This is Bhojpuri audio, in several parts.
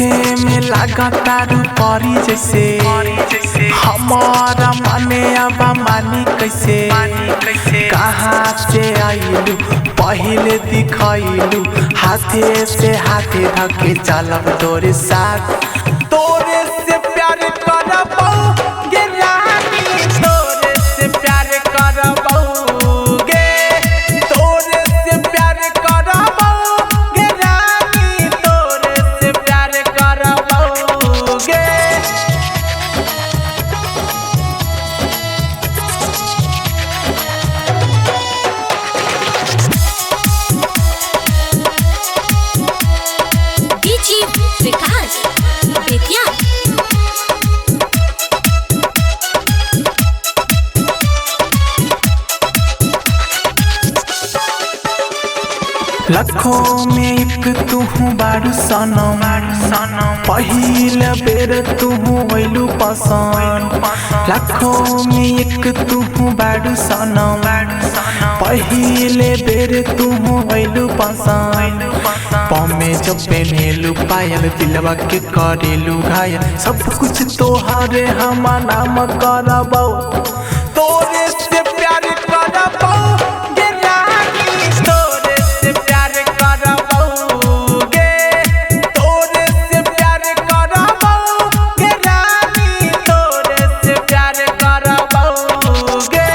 देखे में लागतारू परी जैसे हमारा मने अब मानी कैसे कहाँ से आइलू पहले दिखाइलू हाथे से हाथे धके चलब तोरे साथ तोरे से प्यार करबौ गे रानी तोरे से प्यार करबौ गे तोरे से प्यार करबौ गे रानी तोरे से प्यार करबौ गे। डीजे विकास बेतिया लाखों में एक तू बारू सनम पहिल बेर तू वैलू पसंद लाखों में एक तू बारू सनम पहिले बेर तू वैलू पसंद पमे जब पहनेलू पायल दिलवा के करेलू घायल सब कुछ तोहरे हम नाम करबौ तोरे से प्यार करबौ गे रानी तोरे से प्यार करबौ गे तोरे से प्यार करबौ गे रानी तोरे से प्यार करबौ गे।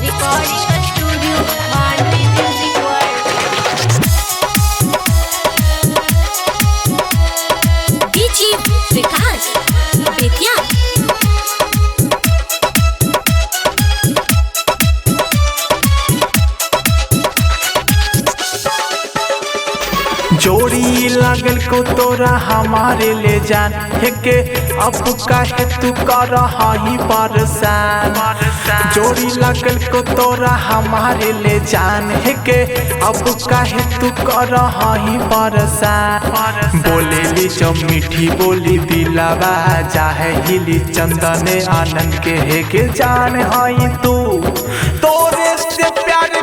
Recording studio Mandvi music world DJ Vikas Bettiah जोड़ी लागल को तोरा हमारे ले जान है के अब काहे तू कर ही परेशान जोड़ी लागल को तोरा हमारे ले जान है के अब काहे तू कर ही परेशान बोलेली जो मीठी बोली दिलावा चाहे हिली चंदने आनंद के है के जान हई तू तोरे से प्यार